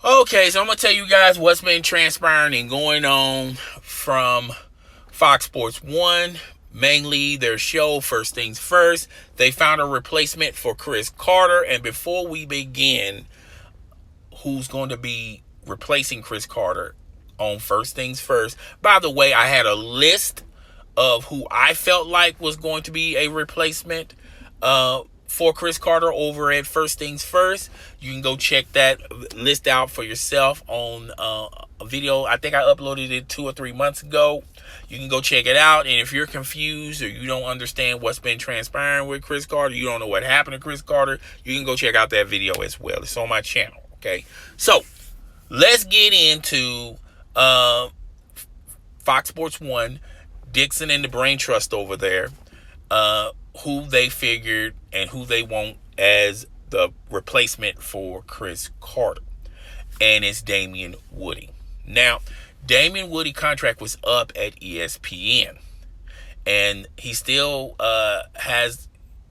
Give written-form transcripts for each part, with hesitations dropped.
Okay, so I'm going to tell you guys what's been transpiring and going on from Fox Sports 1. Mainly their show, First Things First. They found a replacement for Cris Carter. And before we begin, who's going to be replacing Cris Carter on First Things First. By the way, I had a list of who I felt like was going to be a replacement for Cris Carter over at First Things First. You can go check that list out for yourself on a video. I think I uploaded it 2 or 3 months ago. You can go check it out. And if you're confused or you don't understand what's been transpiring with Cris Carter, you don't know what happened to Cris Carter, you can go check out that video as well. It's on my channel. Okay, so let's get into Fox Sports 1, Dixon and the Brain Trust over there, who they figured and who they want as the replacement for Cris Carter. And it's Damien Woody. Now, Damien Woody contract was up at ESPN. And he still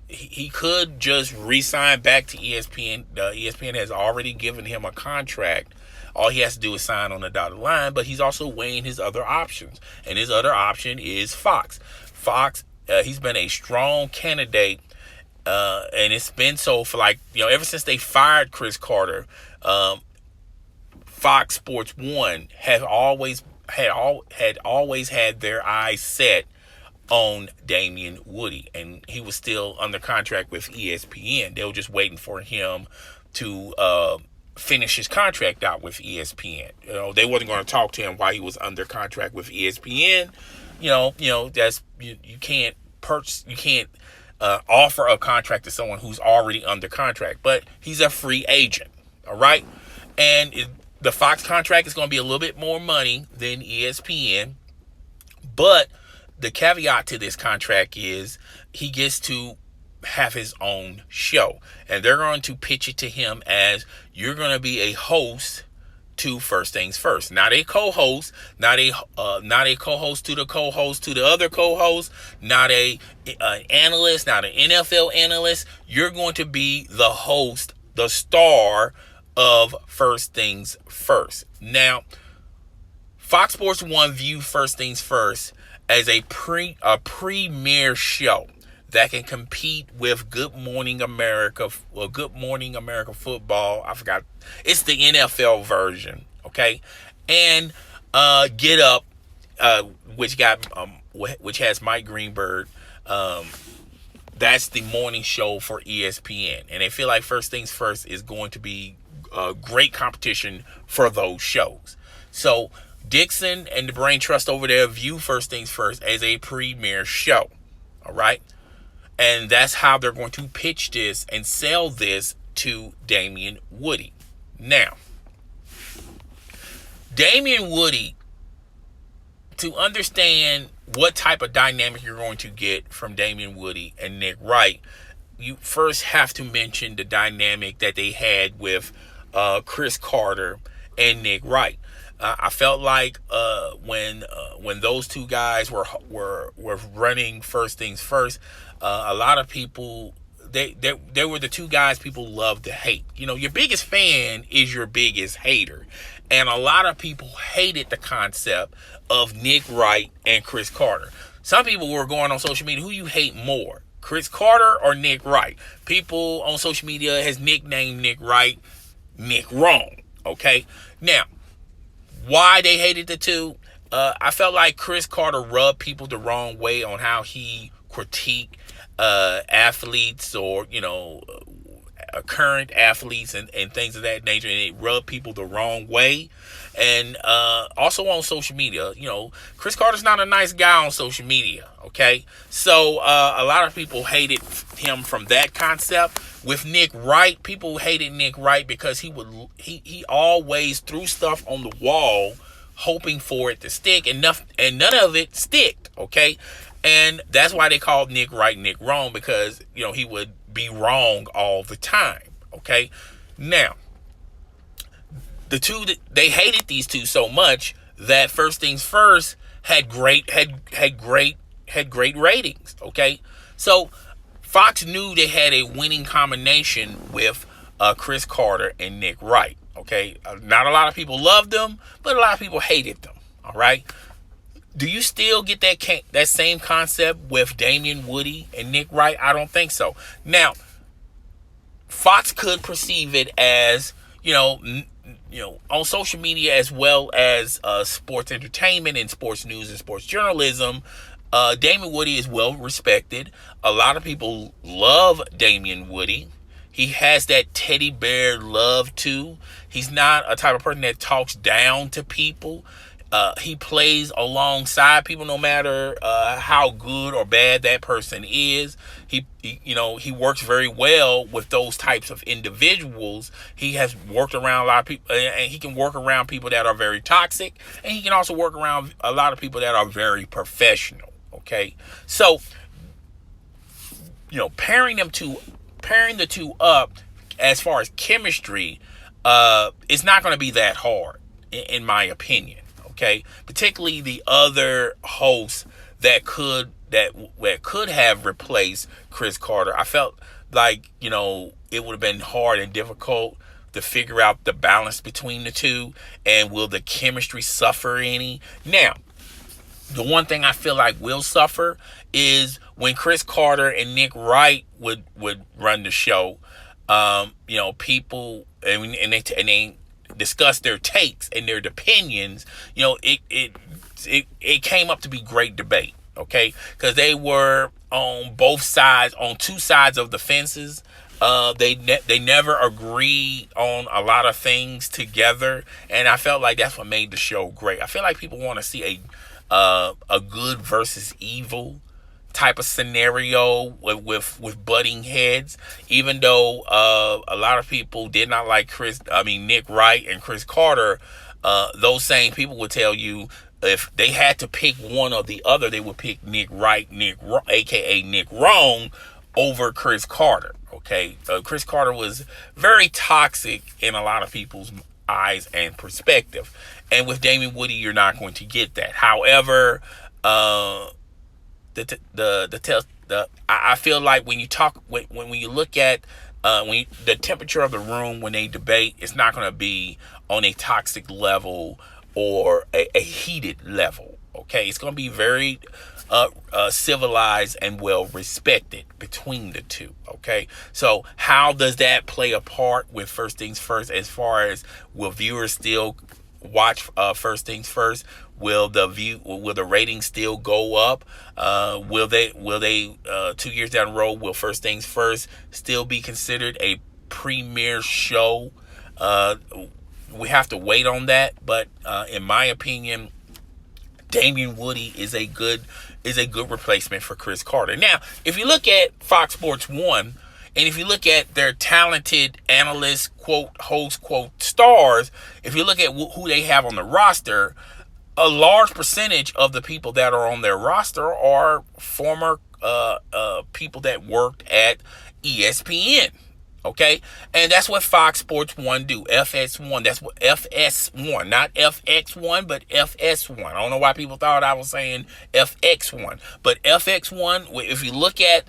he could just re-sign back to ESPN. ESPN has already given him a contract. All he has to do is sign on the dotted line, but he's also weighing his other options. And his other option is Fox. Fox, he's been a strong candidate, and it's been so for ever since they fired Cris Carter. Fox Sports 1 had always had their eyes set on Damien Woody, and he was still under contract with ESPN. They were just waiting for him to finish his contract out with ESPN. They wasn't going to talk to him while he was under contract with ESPN. That's you can't offer a contract to someone who's already under contract, but he's a free agent. All right, and the Fox contract is going to be a little bit more money than ESPN, but the caveat to this contract is he gets to have his own show, and they're going to pitch it to him as you're going to be a host to First Things First, not a co-host, not a co-host to the co-host to the other co-host, not an analyst, not an NFL analyst. You're going to be the host, the star of First Things First. Now, Fox Sports 1 view First Things First as a premier show that can compete with Good Morning America Football. I forgot. It's the NFL version, okay? And Get Up, which has Mike Greenberg. That's the morning show for ESPN, and they feel like First Things First is going to be a great competition for those shows. So Dixon and the Brain Trust over there view First Things First as a premier show. All right. And that's how they're going to pitch this and sell this to Damien Woody. Now, Damien Woody, to understand what type of dynamic you're going to get from Damien Woody and Nick Wright, you first have to mention the dynamic that they had with Cris Carter and Nick Wright. I felt like when those two guys were running First Things First, a lot of people they were the two guys people love to hate. Your biggest fan is your biggest hater, and a lot of people hated the concept of Nick Wright and Cris Carter. Some people were going on social media, who you hate more, Cris Carter or Nick Wright? People on social media has nicknamed Nick Wright Nick Wrong. Okay, now, why they hated the two? I felt like Cris Carter rubbed people the wrong way on how he critiqued athletes or current athletes and things of that nature, and it rubbed people the wrong way. And also on social media, Cris Carter's not a nice guy on social media. Okay, so a lot of people hated him from that concept. With Nick Wright, people hated Nick Wright because he always threw stuff on the wall hoping for it to stick, and none of it sticked. Okay, and that's why they called Nick Wright Nick Wrong, because he would be wrong all the time. Okay, now the two they hated these two so much that First Things First had great ratings. Okay, so Fox knew they had a winning combination with Cris Carter and Nick Wright. Okay, not a lot of people loved them, but a lot of people hated them. All right. Do you still get that same concept with Damien Woody and Nick Wright? I don't think so. Now, Fox could perceive it as, on social media as well as sports entertainment and sports news and sports journalism. Damien Woody is well respected. A lot of people love Damien Woody. He has that teddy bear love too. He's not a type of person that talks down to people. He plays alongside people no matter how good or bad that person is. He works very well with those types of individuals. He has worked around a lot of people, and he can work around people that are very toxic, and he can also work around a lot of people that are very professional. Okay, so pairing the two up as far as chemistry, it's not going to be that hard, in my opinion. Okay, particularly the other hosts that could have replaced Cris Carter. I felt like it would have been hard and difficult to figure out the balance between the two, and will the chemistry suffer any? Now, the one thing I feel like will suffer is when Cris Carter and Nick Wright would run the show. People and they discuss their takes and their opinions. It came up to be great debate. Okay, because they were on both sides, on two sides of the fences. They never agreed on a lot of things together, and I felt like that's what made the show great. I feel like people want to see a good versus evil type of scenario with butting heads, even though a lot of people did not like Nick Wright and Cris Carter. Those same people would tell you if they had to pick one or the other, they would pick Nick Wright, aka Nick Wrong, over Cris Carter. Okay, Cris Carter was very toxic in a lot of people's eyes and perspective, and with Damien Woody, you're not going to get that. However, I feel like when you look at the temperature of the room when they debate, it's not going to be on a toxic level or a heated level. Okay, it's going to be very civilized and well respected between the two. Okay, so how does that play a part with First Things First? As far as, will viewers still watch First Things First? Will the ratings still go up? Will they 2 years down the road, will First Things First still be considered a premier show? We have to wait on that, but in my opinion, Damien Woody is a good replacement for Cris Carter. Now, if you look at Fox Sports 1, and if you look at their talented analysts, quote, hosts, quote, stars, if you look at who they have on the roster, a large percentage of the people that are on their roster are former people that worked at ESPN. Okay, and that's what Fox Sports 1 do. FS1. That's what FS1, not FX1, but FS1. I don't know why people thought I was saying FX1, but FX1. If you look at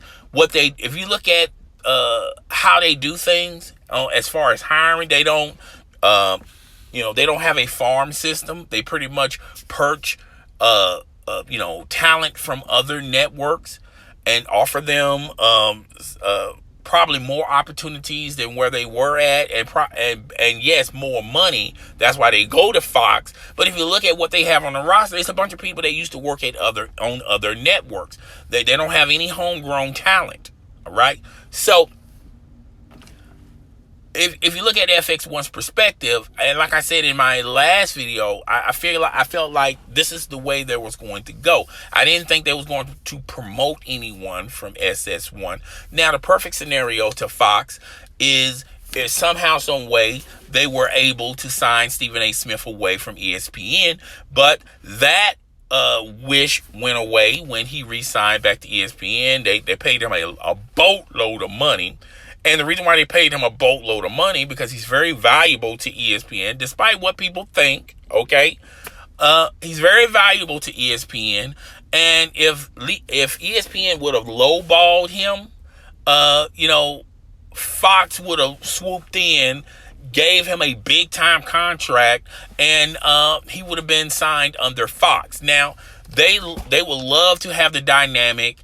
how they do things, as far as hiring, they don't they don't have a farm system. They pretty much perch talent from other networks and offer them probably more opportunities than where they were at, and yes, more money. That's why they go to Fox. But if you look at what they have on the roster, it's a bunch of people that used to work at other networks. They don't have any homegrown talent. All right, so if you look at FX1's perspective, and like I said in my last video, I felt like this is the way there was going to go. I didn't think they was going to promote anyone from SS1. Now, the perfect scenario to Fox is if somehow, some way, they were able to sign Stephen A. Smith away from ESPN, but that wish went away when he re-signed back to ESPN. They paid him a boatload of money. And the reason why they paid him a boatload of money, because he's very valuable to ESPN, despite what people think, okay? He's very valuable to ESPN. And if ESPN would have lowballed him, Fox would have swooped in gave him a big time contract, and he would have been signed under Fox. Now they would love to have the dynamic,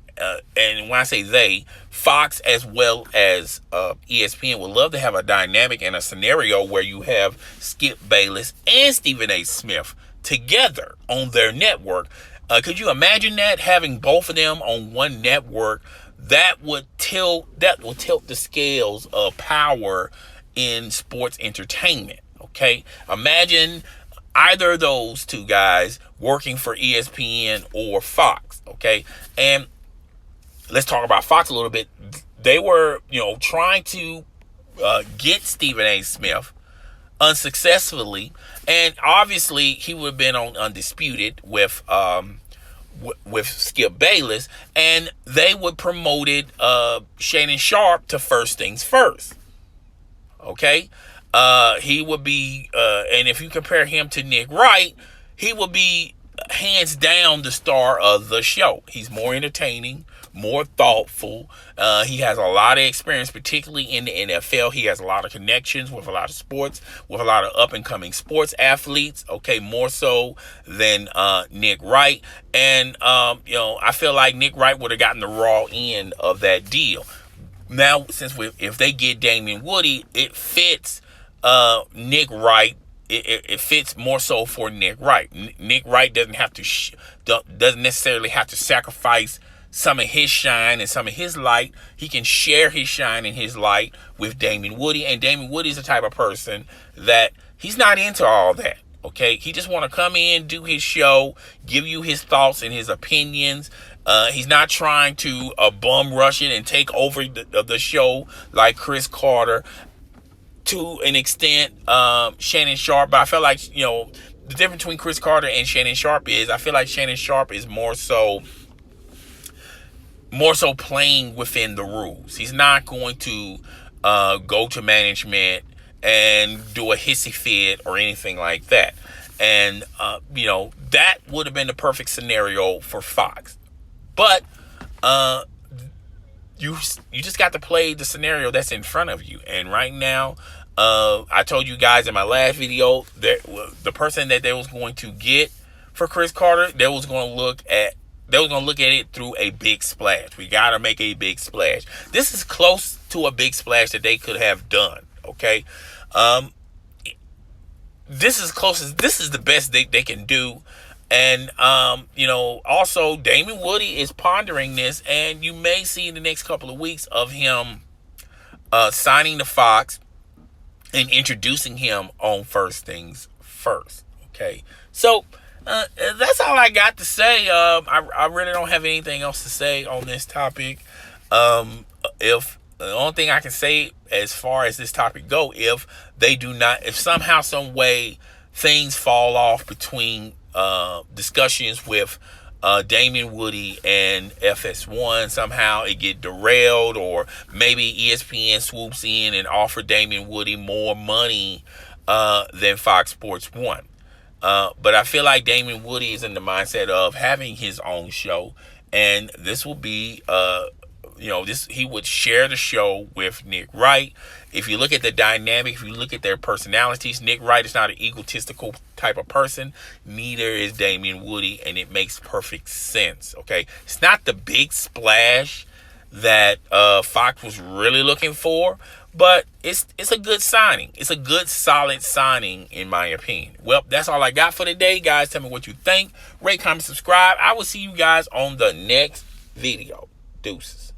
and when I say they, Fox as well as ESPN would love to have a dynamic and a scenario where you have Skip Bayless and Stephen A. Smith together on their network. Could you imagine that, having both of them on one network? That would tilt the scales of power in sports entertainment. Okay, imagine either of those two guys working for ESPN or Fox. Okay, and let's talk about Fox a little bit. They were, trying to get Stephen A. Smith unsuccessfully, and obviously he would have been on Undisputed with Skip Bayless, and they would promoted Shannon Sharpe to First Things First. Okay, he would be, and if you compare him to Nick Wright, he would be hands down the star of the show. He's more entertaining, more thoughtful. He has a lot of experience, particularly in the NFL. He has a lot of connections with a lot of sports, with a lot of up-and-coming sports athletes, okay, more so than Nick Wright. And, I feel like Nick Wright would have gotten the raw end of that deal. Now, if they get Damien Woody, it fits Nick Wright. It fits more so for Nick Wright. Nick Wright doesn't necessarily have to sacrifice some of his shine and some of his light. He can share his shine and his light with Damien Woody, and Damien Woody is the type of person that he's not into all that. Okay, he just want to come in, do his show, give you his thoughts and his opinions. He's not trying to bum rush it and take over the show like Cris Carter. To an extent, Shannon Sharpe, but I feel like, the difference between Cris Carter and Shannon Sharpe is, I feel like Shannon Sharpe is more so playing within the rules. He's not going to go to management and do a hissy fit or anything like that. And, that would have been the perfect scenario for Fox. But you just got to play the scenario that's in front of you. And right now, I told you guys in my last video that the person that they was going to get for Cris Carter, they was going to look at it through a big splash. We got to make a big splash. This is close to a big splash that they could have done. Okay. This is the best they can do. And, also Damien Woody is pondering this, and you may see in the next couple of weeks of him signing to Fox and introducing him on First Things First. Okay. So, that's all I got to say. I really don't have anything else to say on this topic. If the only thing I can say as far as this topic go, if somehow, some way things fall off between discussions with Damien Woody and FS1, somehow it get derailed, or maybe ESPN swoops in and offer Damien Woody more money than Fox Sports 1. But I feel like Damien Woody is in the mindset of having his own show, and this will be he would share the show with Nick Wright. If you look at the dynamic, if you look at their personalities, Nick Wright is not an egotistical type of person. Neither is Damien Woody, and it makes perfect sense. Okay, it's not the big splash that Fox was really looking for, but it's a good signing. It's a good, solid signing, in my opinion. Well, that's all I got for today, guys. Tell me what you think. Rate, comment, subscribe. I will see you guys on the next video. Deuces.